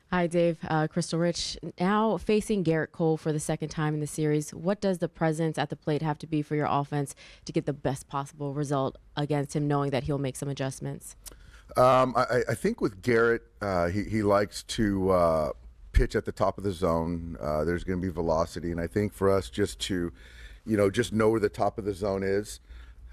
Hi, Dave. Crystal Rich. Now facing Garrett Cole for the second time in the series, what does the presence at the plate have to be for your offense to get the best possible result against him, knowing that he'll make some adjustments? I think with Garrett, he likes to pitch at the top of the zone. There's going to be velocity, and I think for us just to, just know where the top of the zone is,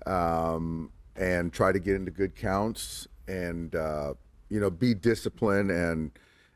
and try to get into good counts, and be disciplined and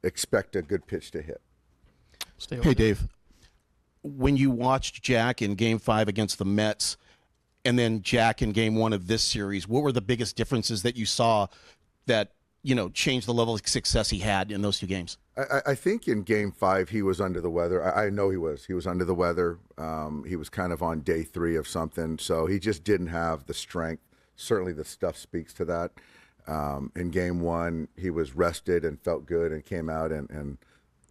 expect a good pitch to hit. Hey, Dave. When you watched Jack in Game 5 against the Mets and then Jack in Game 1 of this series, what were the biggest differences that you saw that, changed the level of success he had in those two games? I think in Game 5 he was under the weather. I know he was. He was under the weather. He was kind of on day 3 of something, so he just didn't have the strength. Certainly the stuff speaks to that. In Game 1, he was rested and felt good and came out and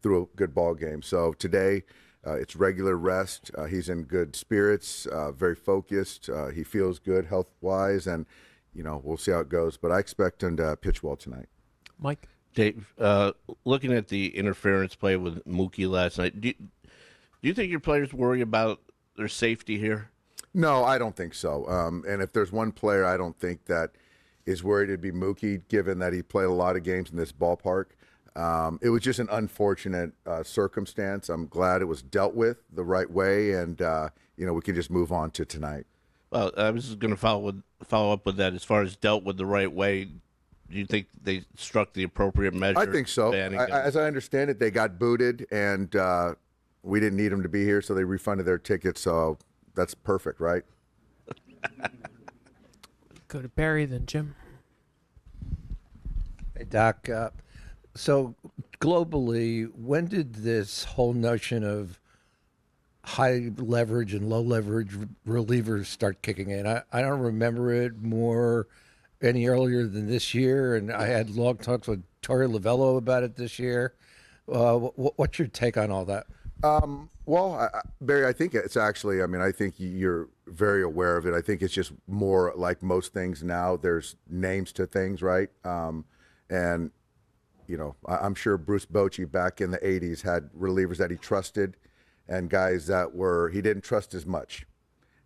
threw a good ball game. So today, it's regular rest. He's in good spirits, very focused. He feels good health-wise, and, we'll see how it goes. But I expect him to pitch well tonight. Mike? Dave, looking at the interference play with Mookie last night, do you think your players worry about their safety here? No, I don't think so. And if there's one player I don't think that is worried, it'd be Mookie, given that he played a lot of games in this ballpark. It was just an unfortunate circumstance. I'm glad it was dealt with the right way, and we can just move on to tonight. Well, I was going to follow up with that. As far as dealt with the right way, do you think they struck the appropriate measure? I think so. As I understand it, they got booted, and we didn't need them to be here, so they refunded their tickets. So that's perfect, right? Go to Barry, then Jim. Hey, Doc. So globally, when did this whole notion of high leverage and low leverage relievers start kicking in? I don't remember it any earlier than this year, and I had long talks with Torey Lovello about it this year. What's your take on all that? Barry, I think it's actually, I think you're very aware of it. I think it's just more like most things now. There's names to things, right? And, I'm sure Bruce Bochy back in the 80s had relievers that he trusted and guys that he didn't trust as much.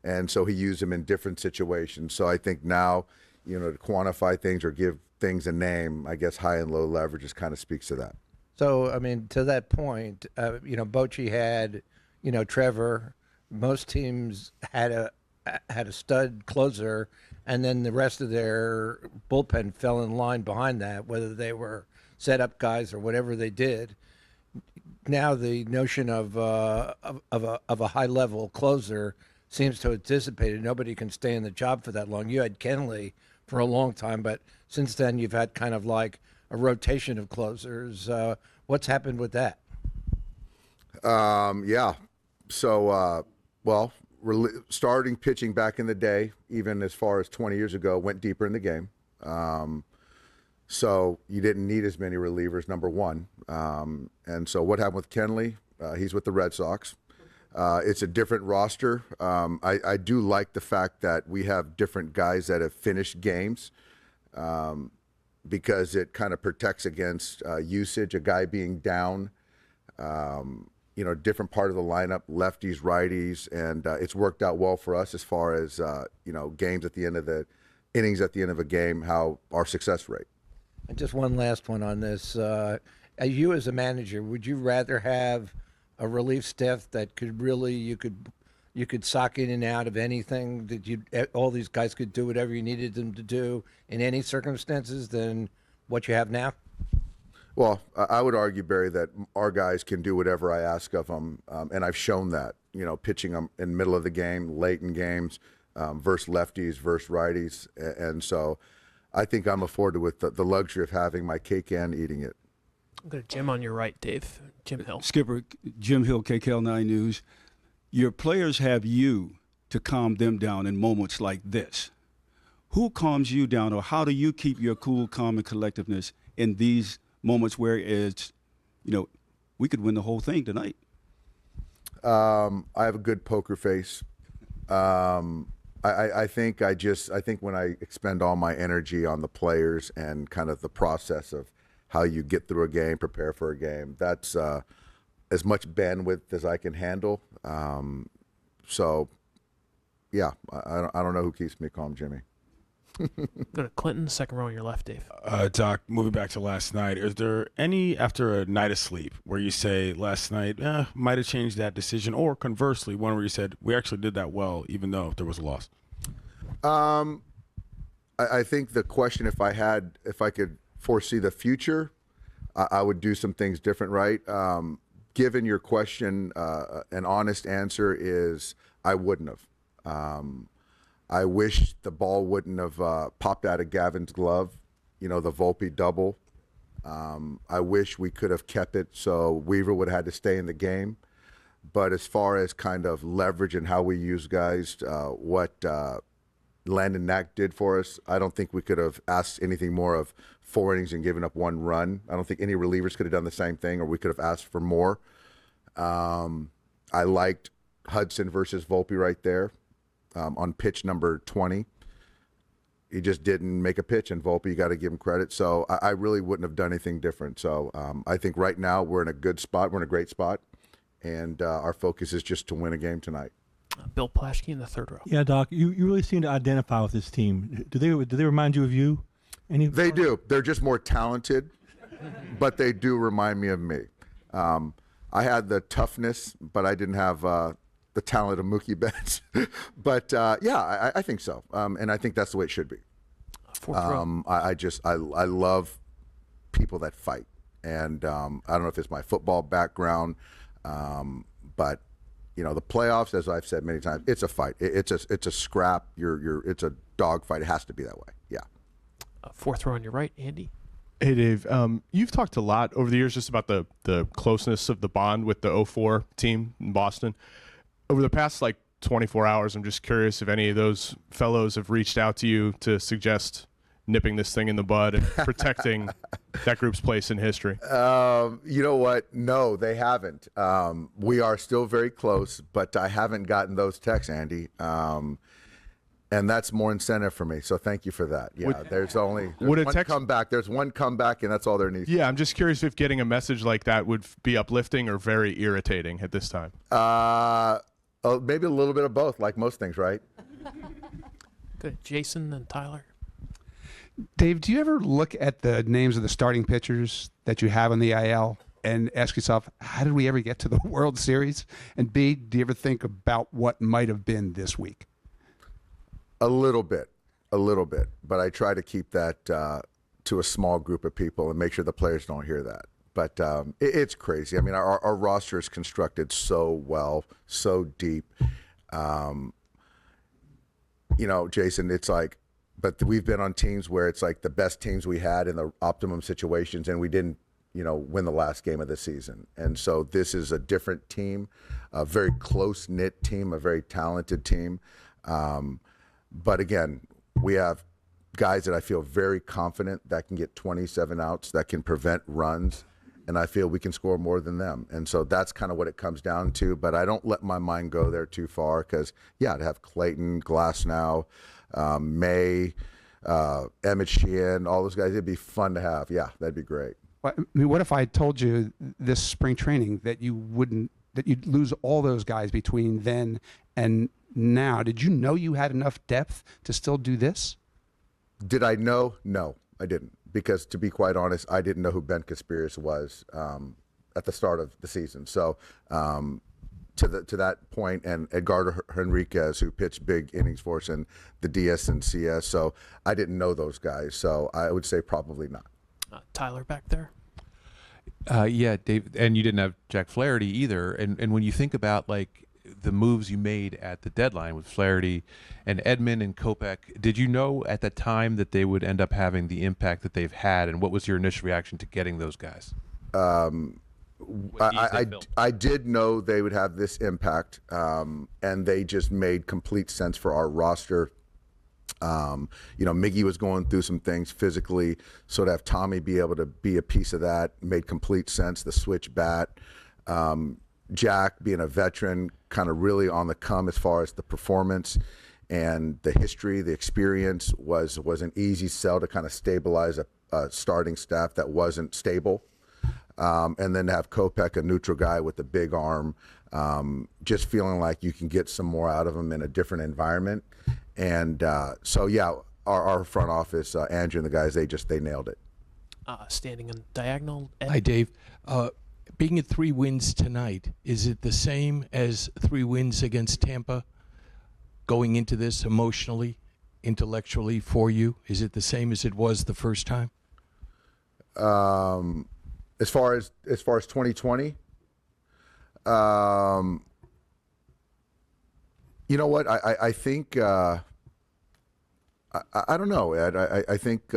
And so he used them in different situations. So I think now, to quantify things or give things a name, I guess high and low leverage just kind of speaks to that. So, to that point, Bochy had, Trevor. Most teams had a stud closer, and then the rest of their bullpen fell in line behind that, whether they were setup guys or whatever they did. Now the notion of a high level closer seems to have dissipated. Nobody can stay in the job for that long. You had Kenley for a long time, but since then you've had kind of like a rotation of closers. What's happened with that? Yeah. So, starting pitching back in the day, even as far as 20 years ago, went deeper in the game. So you didn't need as many relievers, number one. And so what happened with Kenley? He's with the Red Sox. It's a different roster. I do like the fact that we have different guys that have finished games, because it kind of protects against usage, a guy being down, different part of the lineup, lefties, righties, and it's worked out well for us as far as, games at the end of the innings at the end of a game, how our success rate. And just one last one on this. You as a manager, would you rather have a relief staff that could really, you could sock in and out of anything, that all these guys could do whatever you needed them to do in any circumstances than what you have now? Well, I would argue, Barry, that our guys can do whatever I ask of them, and I've shown that, pitching them in the middle of the game, late in games, versus lefties, versus righties, and so I think I'm afforded with the luxury of having my cake and eating it. I'll go to Jim on your right, Dave. Jim Hill. Skipper, Jim Hill, KKL9 News. Your players have you to calm them down in moments like this. Who calms you down, or how do you keep your cool, calm, and collectiveness in these moments where it's, we could win the whole thing tonight? I have a good poker face. I think when I expend all my energy on the players and kind of the process of how you get through a game, prepare for a game. That's as much bandwidth as I can handle. So, yeah, I don't know who keeps me calm, Jimmy. Go to Clinton, second row on your left, Dave. Doc, moving back to last night, is there any, after a night of sleep, where you say last night might have changed that decision, or conversely, one where you said we actually did that well, even though there was a loss? I think the question, if I could foresee the future, I would do some things different, right? Given your question, an honest answer is I wouldn't have. I wish the ball wouldn't have popped out of Gavin's glove, the Volpe double. I wish we could have kept it so Weaver would have had to stay in the game. But as far as kind of leverage and how we use guys, what Landon Knack did for us, I don't think we could have asked anything more of 4 innings and given up 1 run. I don't think any relievers could have done the same thing, or we could have asked for more. I liked Hudson versus Volpe right there. On pitch number 20, he just didn't make a pitch, and Volpe, you got to give him credit. So I really wouldn't have done anything different. So I think right now we're in a good spot. We're in a great spot, and our focus is just to win a game tonight. Bill Plaschke in the third row. Yeah, Doc, you really seem to identify with this team. Do they remind you of you? They do. They're just more talented, but they do remind me of me. I had the toughness, but I didn't have the talent of Mookie Betts. But, yeah, I think so. And I think that's the way it should be. Fourth row. I love people that fight. And I don't know if it's my football background, but, the playoffs, as I've said many times, it's a fight. It's a scrap. It's a dog fight. It has to be that way. Yeah. Fourth row on your right, Andy. Hey, Dave. You've talked a lot over the years just about the closeness of the bond with the 04 team in Boston. Over the past, 24 hours, I'm just curious if any of those fellows have reached out to you to suggest nipping this thing in the bud and protecting that group's place in history. You know what? No, they haven't. We are still very close, but I haven't gotten those texts, Andy. And that's more incentive for me. So thank you for that. Yeah, there's one comeback. There's one comeback, and that's all there needs. Yeah, I'm just curious if getting a message like that would be uplifting or very irritating at this time. Maybe a little bit of both, like most things, right? Good. Jason and Tyler. Dave, do you ever look at the names of the starting pitchers that you have in the IL and ask yourself, how did we ever get to the World Series? And B, do you ever think about what might have been this week? A little bit, but I try to keep that to a small group of people and make sure the players don't hear that. But it's crazy. I mean, our roster is constructed so well, so deep. Jason, it's like, but we've been on teams where it's like the best teams we had in the optimum situations, and we didn't, win the last game of the season. And so this is a different team, a very close-knit team, a very talented team. But again, we have guys that I feel very confident that can get 27 outs, that can prevent runs, and I feel we can score more than them. And so that's kind of what it comes down to. But I don't let my mind go there too far because, to have Clayton, Glasnow, May, Emmett Sheehan, all those guys, it'd be fun to have. Yeah, that'd be great. I mean, what if I told you this spring training that you'd lose all those guys between then and now? Did you know you had enough depth to still do this? Did I know? No, I didn't. Because to be quite honest, I didn't know who Ben Casparius was at the start of the season. So to that point, and Edgardo Henriquez, who pitched big innings for us in the DS and CS. So I didn't know those guys. So I would say probably not. Tyler back there. Yeah, Dave, and you didn't have Jack Flaherty either. And when you think about the moves you made at the deadline with Flaherty and Edman and Kopech, did you know at the time that they would end up having the impact that they've had? And what was your initial reaction to getting those guys? I did know they would have this impact, and they just made complete sense for our roster. Miggy was going through some things physically, so to have Tommy be able to be a piece of that made complete sense. The switch bat, Jack being a veteran, kind of really on the come as far as the performance and the history, the experience was an easy sell to kind of stabilize a starting staff that wasn't stable. And then to have Kopech, a neutral guy with a big arm, just feeling like you can get some more out of him in a different environment. And so, yeah, our front office, Andrew and the guys, they nailed it. Standing in diagonal. Ed? Hi, Dave. Being at 3 wins tonight, is it the same as 3 wins against Tampa going into this emotionally, intellectually for you? Is it the same as it was the first time? As far as 2020, you know what? I think I don't know, Ed. I think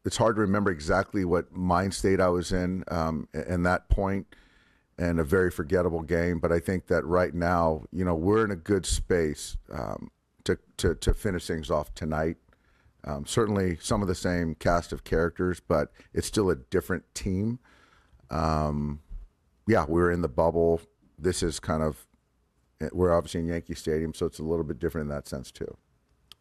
it's hard to remember exactly what mind state I was in that point, and a very forgettable game. But I think that right now, we're in a good space to finish things off tonight. Certainly some of the same cast of characters, but it's still a different team. Yeah, we're in the bubble. This is we're obviously in Yankee Stadium, so it's a little bit different in that sense too.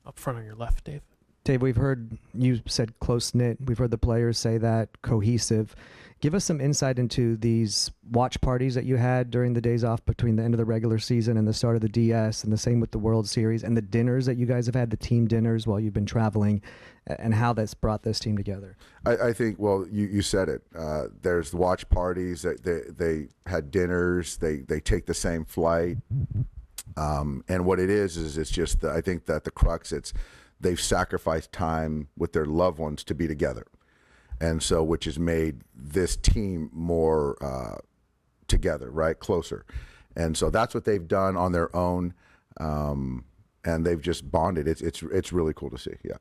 Up front on your left, Dave. Dave, we've heard you said close-knit. We've heard the players say that, cohesive. Give us some insight into these watch parties that you had during the days off between the end of the regular season and the start of the DS, and the same with the World Series, and the dinners that you guys have had, the team dinners while you've been traveling, and how that's brought this team together. I think, well, you said it. There's the watch parties. They had dinners. They take the same flight. And what it is it's just, I think that the crux, they've sacrificed time with their loved ones to be together. And so, which has made this team more together, right? Closer. And so that's what they've done on their own. And they've just bonded. It's really cool to see. Yeah.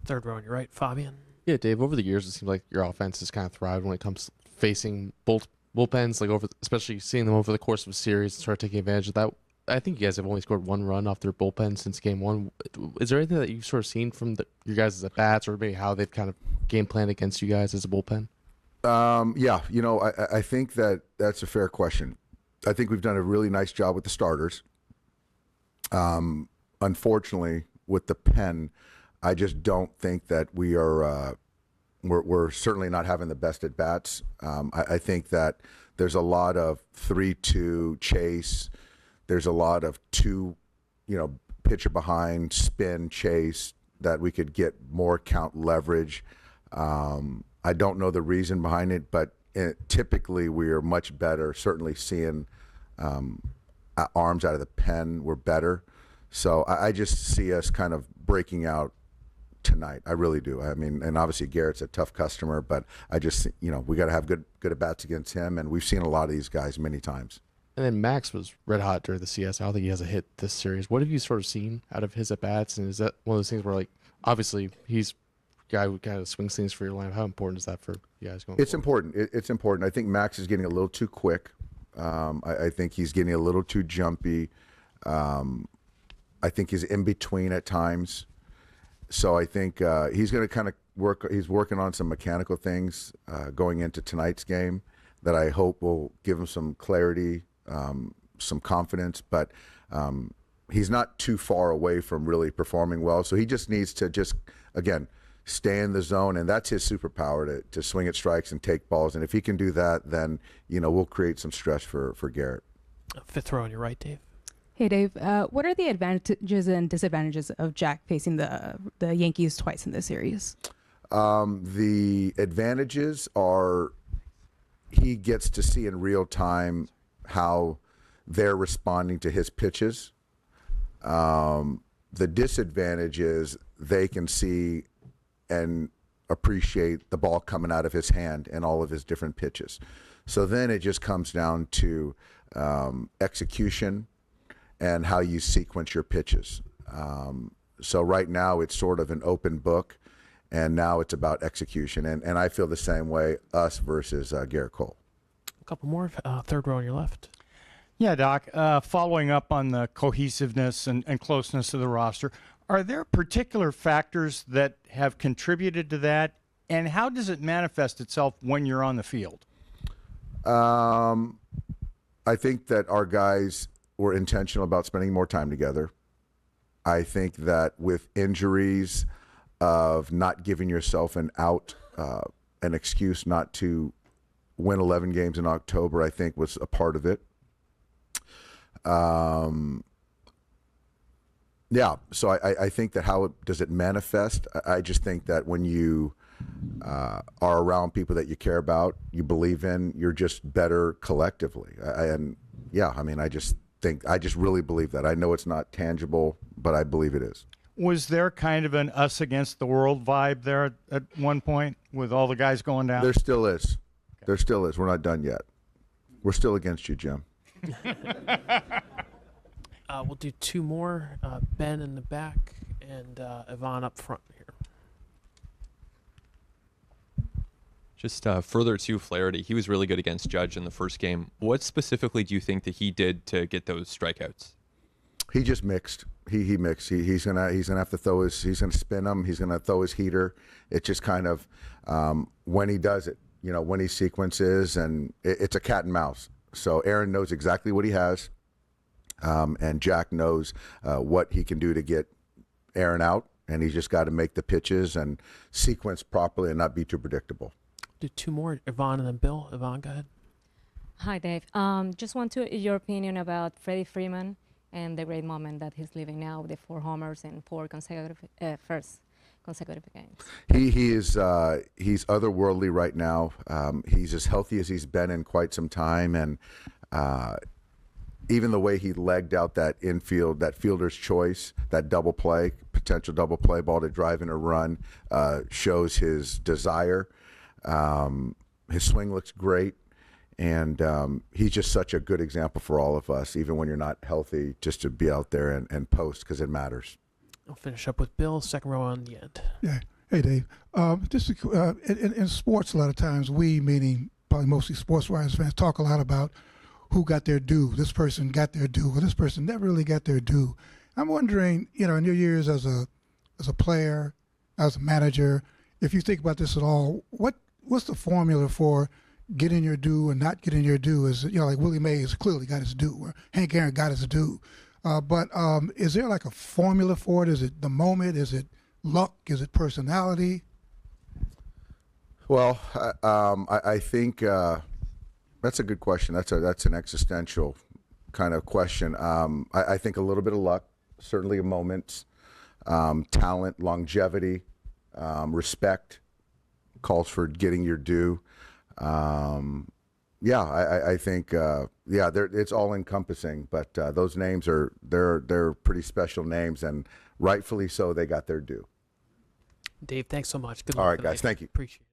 Third row on your right, Fabian. Yeah, Dave, over the years, it seems like your offense has kind of thrived when it comes to facing bullpens, especially seeing them over the course of a series and start taking advantage of that. I think you guys have only scored 1 run off their bullpen since game 1. Is there anything that you've sort of seen from your guys' at-bats, or maybe how they've kind of game planned against you guys as a bullpen? Yeah, I think that's a fair question. I think we've done a really nice job with the starters. Unfortunately, with the pen, I just don't think that we are we're certainly not having the best at-bats. I think that there's a lot of 3-2 chase. There's a lot of 2, pitcher behind, spin, chase, that we could get more count leverage. I don't know the reason behind it, but typically we are much better. Certainly seeing arms out of the pen, we're better. So I just see us kind of breaking out tonight. I really do. I mean, and obviously Garrett's a tough customer, but I just, we got to have good at-bats against him, and we've seen a lot of these guys many times. And then Max was red hot during the CS. I don't think he has a hit this series. What have you sort of seen out of his at-bats? And is that one of those things where, obviously he's a guy who kind of swings things for your line. How important is that for you guys going forward? Important. It's important. I think Max is getting a little too quick. I think he's getting a little too jumpy. I think he's in between at times. So I think he's going to kind of he's working on some mechanical things going into tonight's game that I hope will give him some clarity, some confidence, but he's not too far away from really performing well. So he just needs to again, stay in the zone, and that's his superpower, to swing at strikes and take balls. And if he can do that, then, we'll create some stress for Garrett. Fifth row on your right, Dave. Hey, Dave. What are the advantages and disadvantages of Jack facing the Yankees twice in this series? The advantages are he gets to see in real time how they're responding to his pitches. The disadvantage is they can see and appreciate the ball coming out of his hand and all of his different pitches. So then it just comes down to execution and how you sequence your pitches. So right now it's sort of an open book, and now it's about execution. And I feel the same way, us versus Garrett Cole. A couple more. Third row on your left. Yeah, Doc, following up on the cohesiveness and closeness of the roster, are there particular factors that have contributed to that, and how does it manifest itself when you're on the field? I think that our guys were intentional about spending more time together. I think that with injuries, of not giving yourself an out an excuse not to win 11 games in October, I think, was a part of it. Yeah, so I think that does it manifest? I just think that when you are around people that you care about, you believe in, you're just better collectively. I just really believe that. I know it's not tangible, but I believe it is. Was there kind of an us against the world vibe there at one point with all the guys going down? There still is. Okay. There still is. We're not done yet. We're still against you, Jim. We'll do two more. Ben in the back and Yvonne up front here. Just further to Flaherty, he was really good against Judge in the first game. What specifically do you think that he did to get those strikeouts? He just mixed. He mixed. He's gonna have to throw his. He's gonna spin them. He's gonna throw his heater. It's just kind of when he does it. When he sequences, and it's a cat and mouse. So Aaron knows exactly what he has, and Jack knows what he can do to get Aaron out, and he's just got to make the pitches and sequence properly and not be too predictable. Do two more, Yvonne and then Bill. Yvonne, go ahead. Hi, Dave. Just want your opinion about Freddie Freeman and the great moment that he's living now with the 4 homers and 4 consecutive games. He's otherworldly right now. He's as healthy as he's been in quite some time, and even the way he legged out that infield, that fielder's choice, that potential double play ball to drive in a run, shows his desire. His swing looks great, and he's just such a good example for all of us, even when you're not healthy, just to be out there and post, because it matters. I'll finish up with Bill, second row on the end. Yeah. Hey, Dave. In sports, a lot of times we, meaning probably mostly sports writers, fans, talk a lot about who got their due. This person got their due, or this person never really got their due. I'm wondering, in your years as a player, as a manager, if you think about this at all, what's the formula for getting your due and not getting your due? Is like Willie Mays clearly got his due, or Hank Aaron got his due. But is there like a formula for it? Is it the moment? Is it luck? Is it personality? Well, I think that's a good question. That's an existential kind of question. I think a little bit of luck, certainly moments, talent, longevity, respect calls for getting your due. I think it's all encompassing. But those names they're pretty special names, and rightfully so. They got their due. Dave, thanks so much. Good luck. All right, tonight. guys. Thank you. Appreciate it.